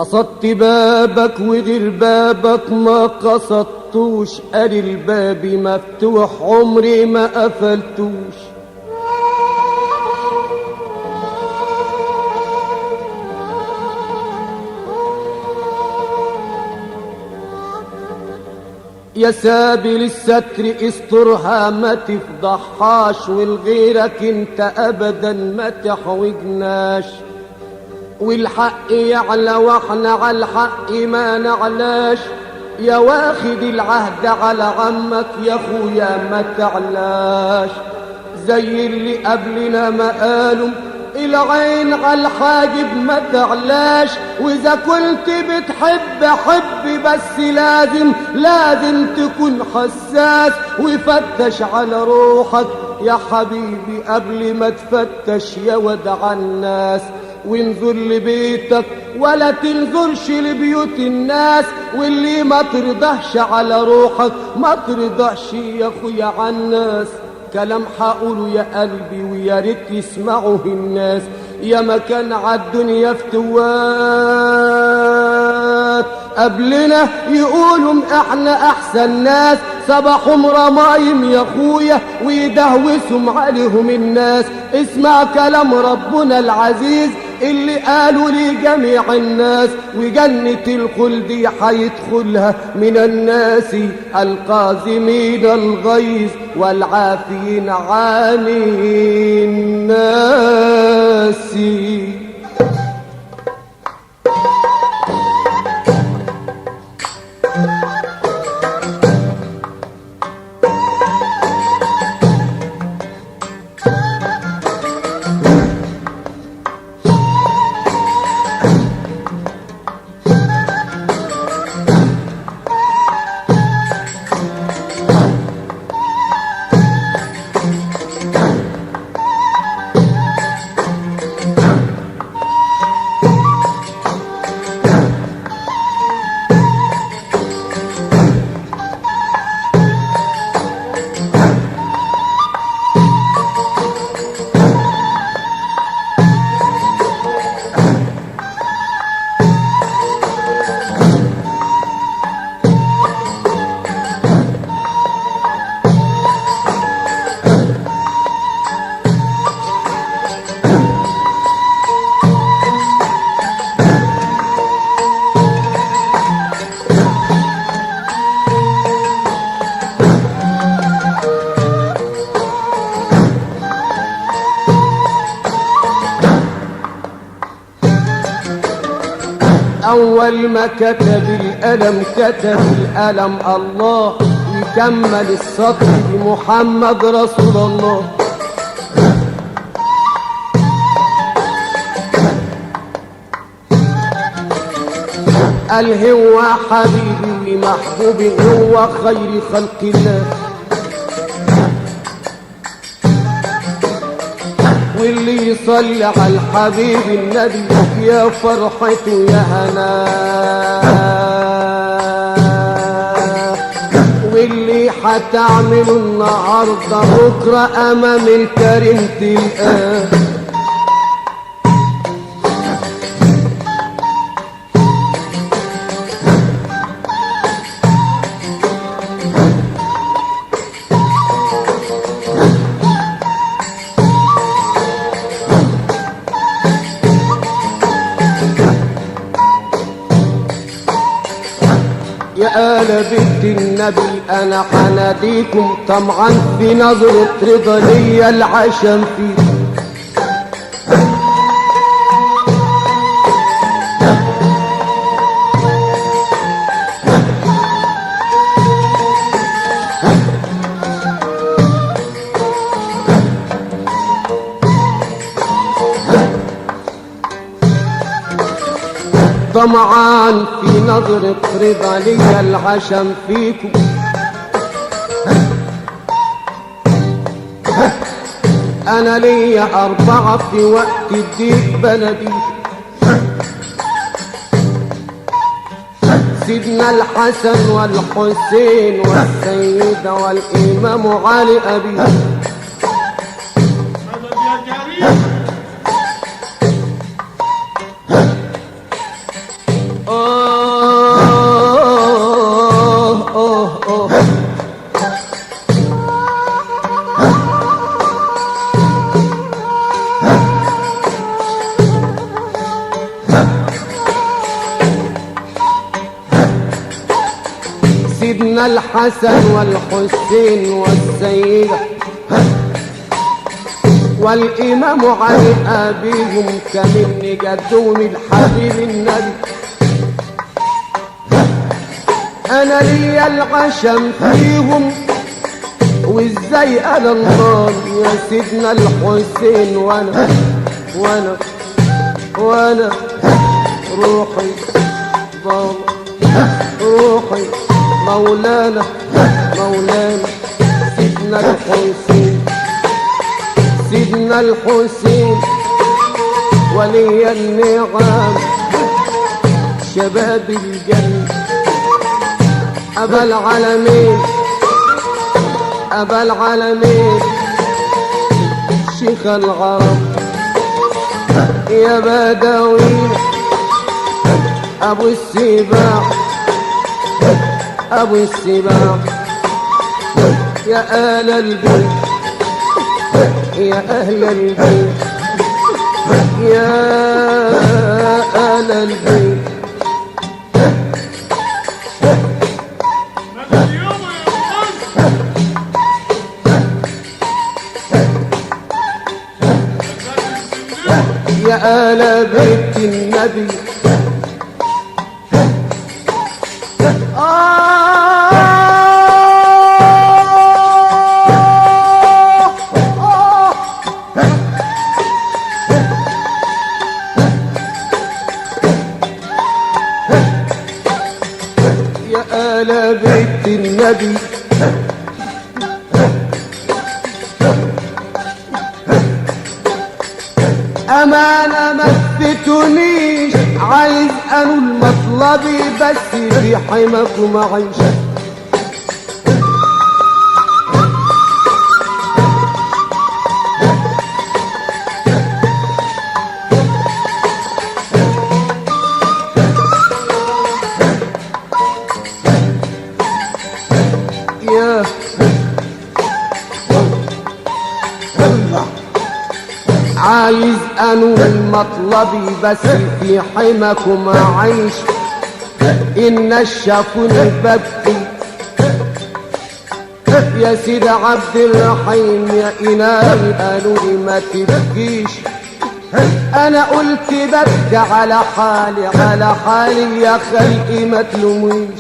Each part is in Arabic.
قصدت بابك وغير بابك ما قصدتوش، قال الباب مفتوح عمري ما قفلتوش. يا سابل الستر استرها ما تفضحهاش، والغيرك انت ابدا ما تحوجناش. والحق يعلى واحنا على الحق ما نعلاش، يا واخد العهد على عمك يا اخويا ما تعلاش. زي اللي قبلنا ما قالوا العين على الحاجب ما تعلاش. واذا كنت بتحب حب بس لازم تكون حساس، وفتش على روحك يا حبيبي قبل ما تفتش يا ودع الناس. وانظر لبيتك ولا تنظرش لبيوت الناس، واللي ما ترضاش على روحك ما ترضاش يا اخويا على الناس. كلام حقوله يا قلبي ويا ريت يسمعه الناس. يا مكان عالدنيا فتوات قبلنا يقولوا احنا احسن ناس، صباحهم رمايم يا اخويا ويدهوسهم عليهم الناس. اسمع كلام ربنا العزيز اللي قالوا لجميع الناس، وجنة الخلد حيدخلها من الناس القازمين الغيظ والعافين عن الناس. أول ما كتب القلم كتب القلم الله، يكمل السطر بمحمد رسول الله. قال هو حبيبي ومحبوبي هو خير خلق الله، واللي يصلي على الحبيب النبي يا فرحته يا هناه. واللي حتعمله النهارده بكره امام الكريم تلقاه. يا آل بيت النبي أنا حناديكم طمعا في نظرة رضا ليا العشم فيه. طمعان في نظرة رضا ليا العشم فيكم. أنا ليا 4 في وقت الضيق بلدي، سيدنا الحسن والحسين والسيدة والإمام علي أبي. سيدنا الحسن والحسين والسيدة والإمام علي أبيهم كمن جدهم الحبيب النبي. أنا ليا العشم فيهم وإزاي أنا الله يا سيدنا الحسين وأنا روحي بابا روحي مولانا سيدنا الحسين ولي النعم شباب الجنة أبا العالمين شيخ العرب يا بدوي أبو السباع يا أهل البيت يا أهل البيت يا أهل البيت. يا آل بيت النبي يا آل بيت النبي أمانة ما تفتونيش عايز أنول مطلبي بس في حماكم أعيش. يا عايز أنول مطلبي بس في حماكم أعيش. إن شافوني ببكي يا سيد عبد الرحيم يا إلهي قالوا لي ما تبكيش. أنا قلت ببكي على حالي يا خلقي ما تلوميش.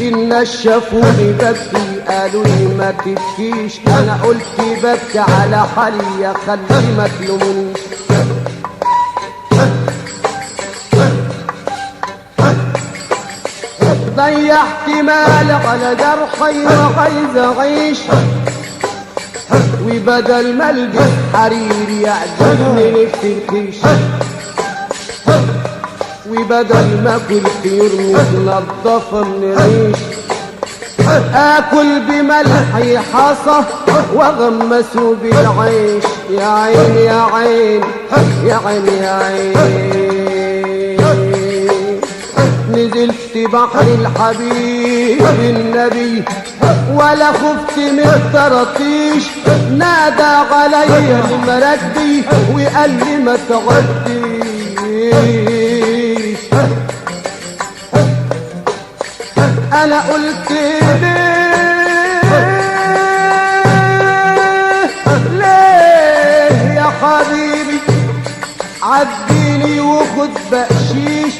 إن شافوني ببكي قالوا لي ما تبكيش. أنا قلت ببكي على حالي يا خلي ما تلومونيش. ضيعت مال على جرحي وعايز أعيش وبدل ما البس حرير يعجبني نفسي الكيش وبدل ما اكل طيور متنضفه من ريش اكل بملحي حصى واغمسه بالعيش. يا عين يا عين يا عين يا عين نزلت بحر الحبيب النبي ولا خفت من الطراطيش. نادى علي المردي وقال لي ما تعدي انا قلت ليه يا حبيبي عديني وخد بقشيش،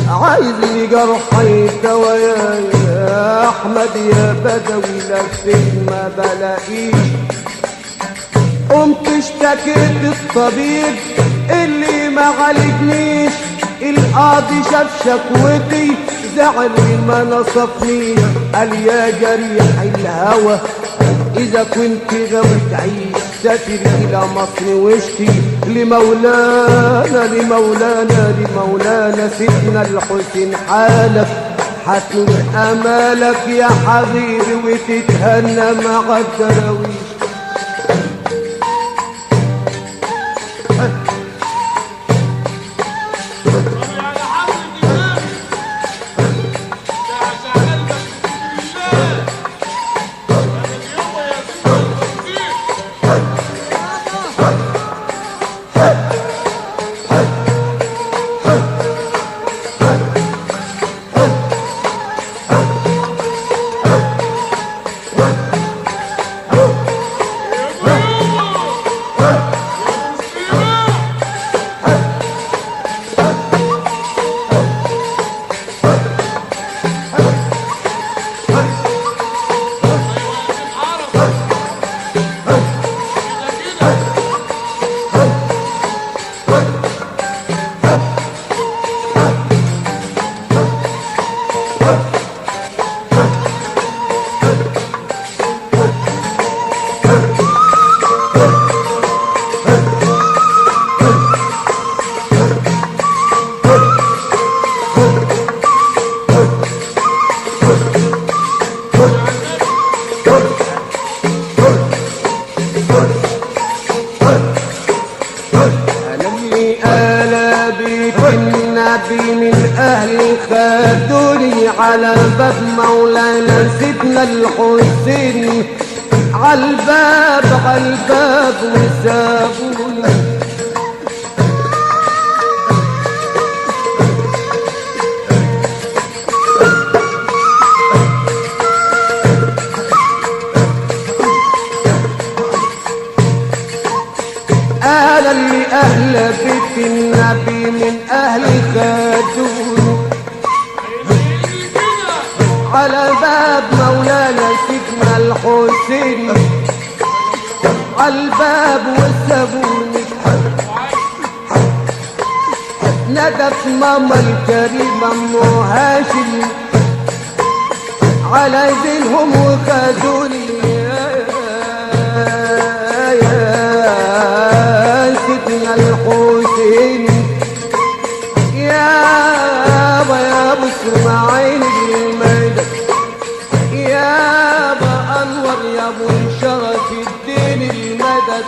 عايزني جرحي دوايا يا احمد يا بدوي لفيت ما بلاقيش. قمت اشتكيت الطبيب اللي ما عالجنيش، القاضي شاف شكوتي زعل ما نصفنيش، قال يا جريح الهوى اذا كنت غاوي تعيش سافر الى مصر واشتي لمولانا لمولانا لمولانا سيدنا الحسين حالك حتنول امالك يا حبيبي وتتهنى مع الدراويش. من أهلي خدوني على باب مولانا سيدنا الحسين، عالباب عالباب وسابوني. أهلا لأهل بيت النبي من أهلي خدوني على باب مولانا سيدنا الحسين، عالباب وسابوني. ندت ماما الكريمة أم هاشم على دينهم وخدوني سيدنا الحسين. يابا يا ابو اسماعيل المدد، يابا انور يا ابو شرف الدين المدد.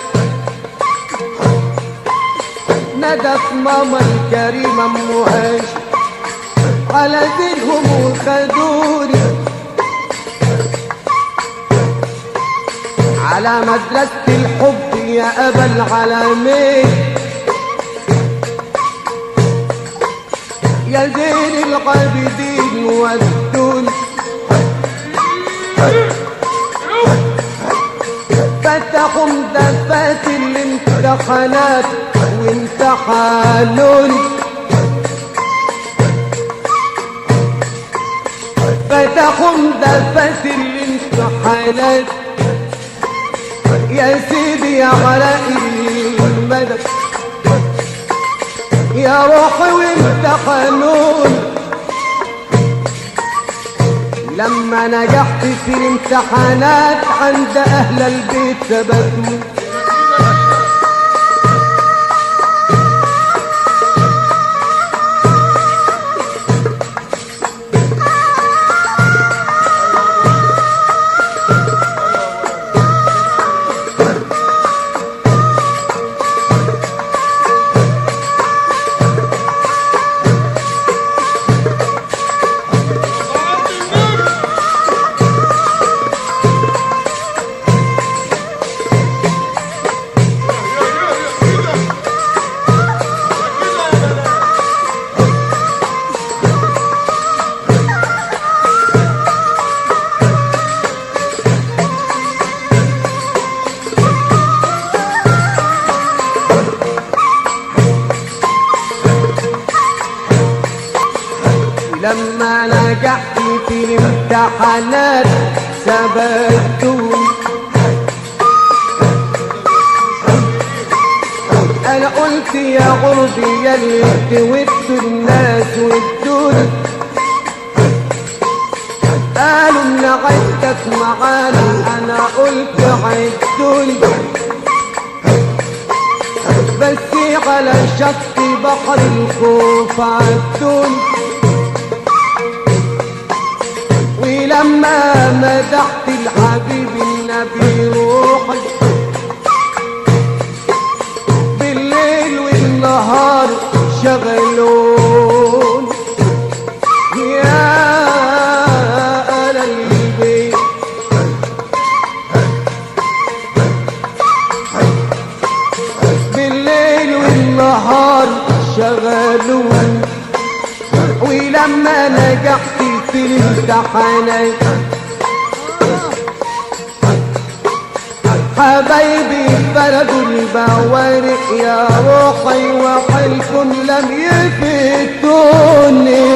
ندت ماما الكريمه ام هاشم على دينهم وخدوني على مدرسة الحب يا أبا العالمين، يا زين العابدين ودوني. فتحوا مدفات الامتحانات وامتحانوني، فتحوا مدفات الامتحانات يا سيدي يا علاء المدد. يا روحي وامتحنوني لما نجحت في الامتحانات عند اهل البيت ثبتوني. لما نجحت في الامتحانات سبقتوني. انا قلت يا غربي ياللي ودوا الناس ودوني، قالوا ان عدتك معانا، انا قلت عدوني بس على شط بحر الخوف عدوني. ولما مدحت الحبيب النبي روحي بالليل والنهار شغلون يا أهل البيت. بالليل والنهار شغلون. ولما نجحت في الامتحانات حبايبي بردوا البوارق يا روحي وحلف لم يفتوني.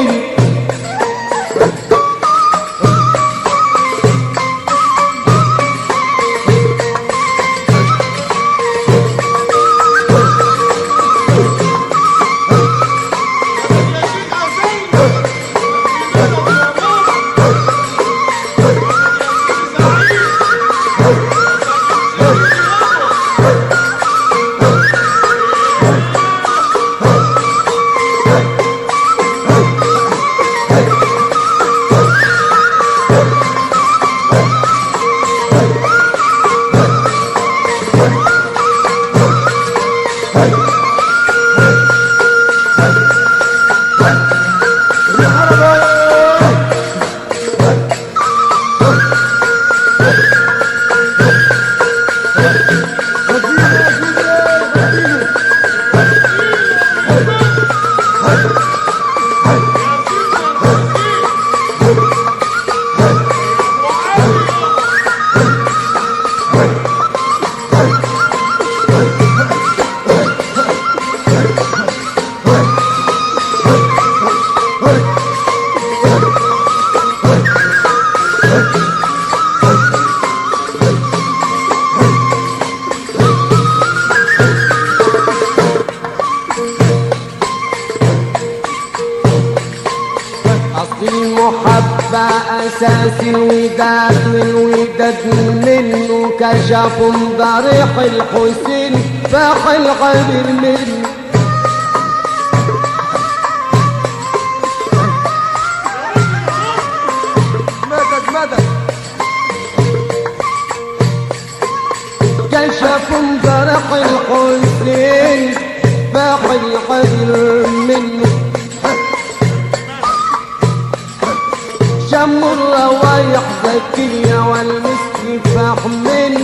المحبة أساس الوداد والوداد منه كشفوا ضريح الحسين فاح الغدر منه. مدد كشفوا ضريح الحسين فاح الغدر منه. شموا الروايح زكية والمسك فحمل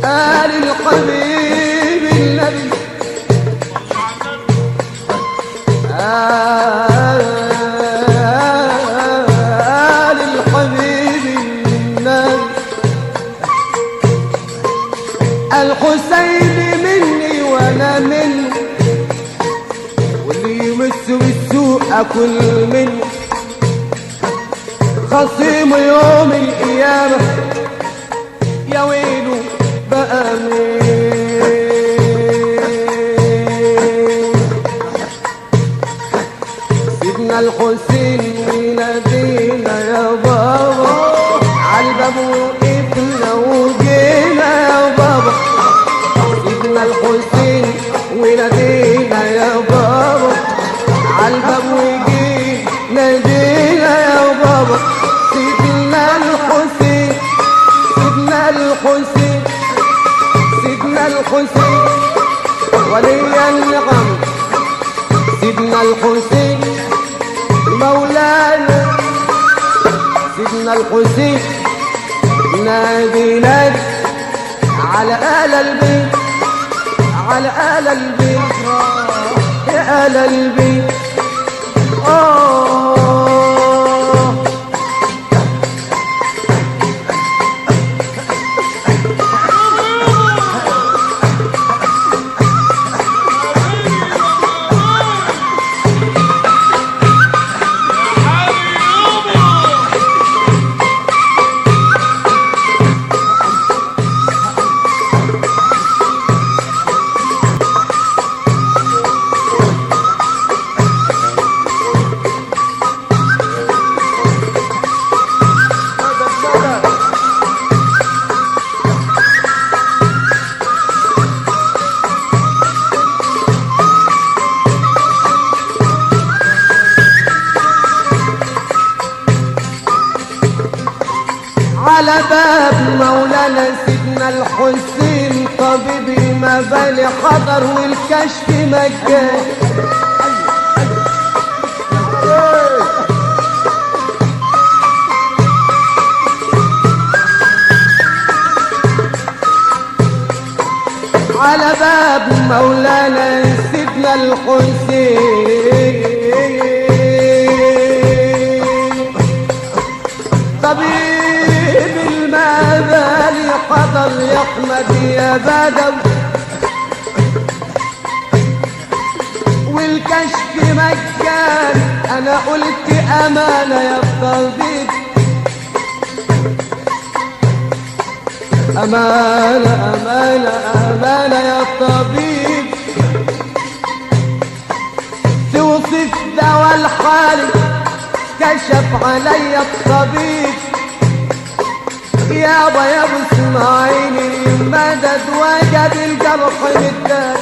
آل الحبيب النبي آل الحبيب النبي. الحسين مني وانا منه واللي يمس بالسوء اكل منه. خصيم يوم القيامة يا ويله بقى مين. سيدنا الحسين ونادينا يا بابا عالباب وقفنا وجينا يا بابا. سيدنا الحسين ونادينا يا بابا عالباب وجينا نادينا يا بابا. سيدنا الحسين سيدنا الحسين سيدنا الحسين ولي النعم. سيدنا الحسين مولانا. سيدنا الحسين نادي نادي على آل البيت على آل البيت يا آل البيت. مولانا سيدنا الحسين طبيب المبالي حضر والكشف مجاني. على باب مولانا سيدنا الحسين طبيب المبالي حضر يا احمد يا بدو والكشف مجاني. انا قلت امانه يا طبيب أمانة أمانة أمانة يا طبيب توصف دوا الحالي كشف علي الطبيب يابا يا ابو اسماعيلي مدد وجد الجرح مدد.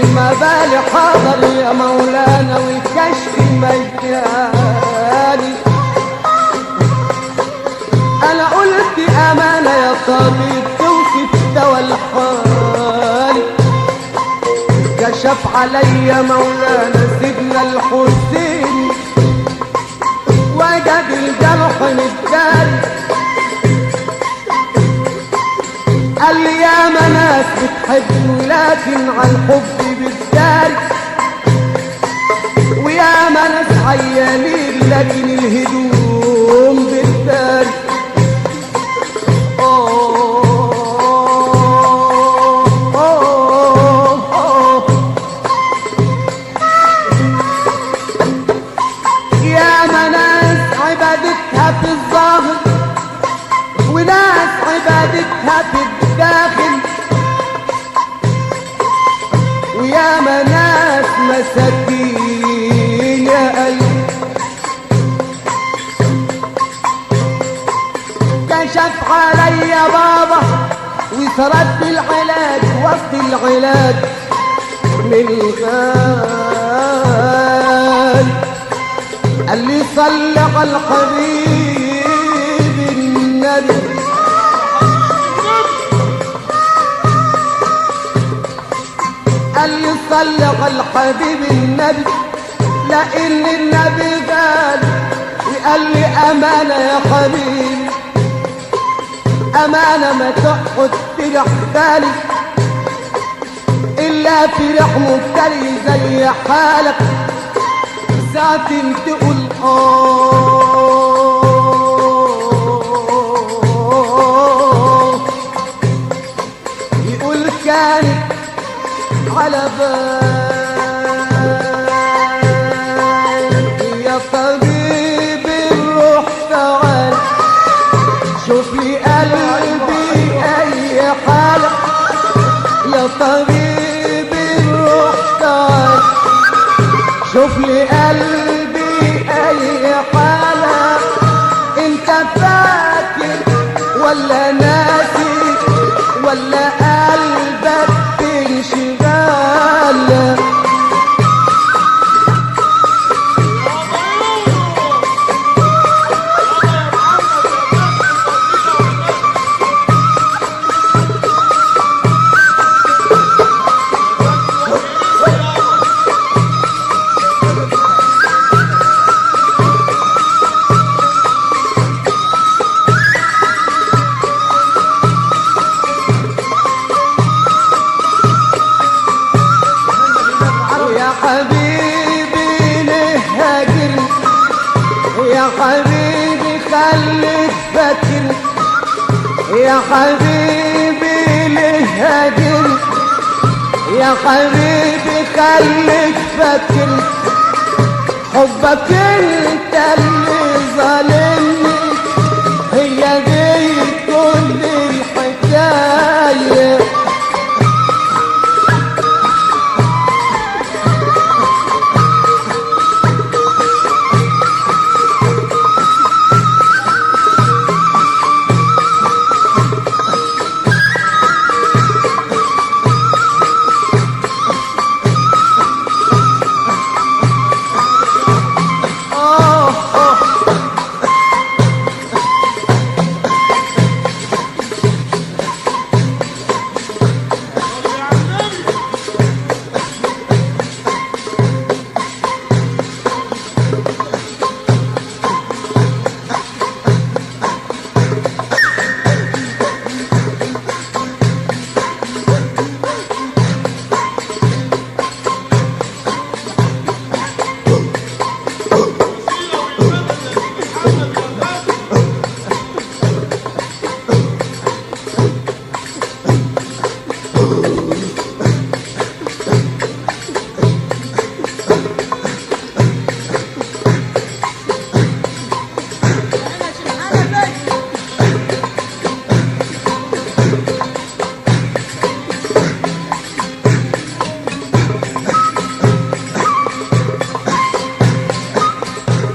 المبالي حاضر يا مولانا والكشف مجاني. انا قلت امانه يا طبيب توصف دوا الحالي كشف علي مولانا سيدنا الحسين وجد الجرح متداري. قال لي يا ناس بتحبني لكن عن حبي بالداري ويا ناس عيانين لكن الهدوم بالداري. يا ناس عبادتها في الظاهر وناس عبادتها في الداخل ويا ناس مساكين يا قلبي. كشف علي يا بابا وسرد العلاج وسط العلاج من الغال. قال لي صل على الحبيب النبي قال لي صل على الحبيب النبي لان النبي قال وقال لي امانه يا حبيبي امانه ما تقعد ترح بالي الا فرح مبتلي زي حالك ساعة تقول يقول كانت على بالي يا طبيب الروح تعال شوف لي قلبي اي حالة يا طبيب الروح تعال شوف لي قلبي اي حالة انت فاكر ولا ناسي ولا قلبك بانشغال. حبيبي ليه هاجرني يا حبيبي خليك فاكرني يا حبيبي ليه هاجرني يا حبيبي خليك فاكرني حبك انت اللي ظالمني هي دي كل الحكايه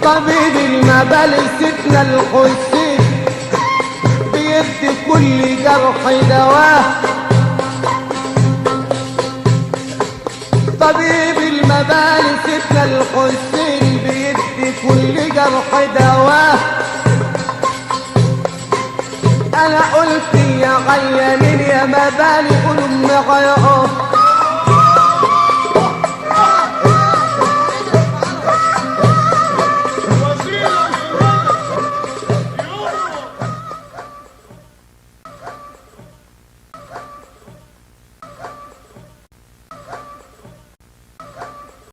طبيب المبالي سيدنا الحسين بيدي كل جرح دواه طبيب المبالي سيدنا الحسين بيدي كل جرح دواه انا قلت يا عيانين يا مبالي قولوا معايا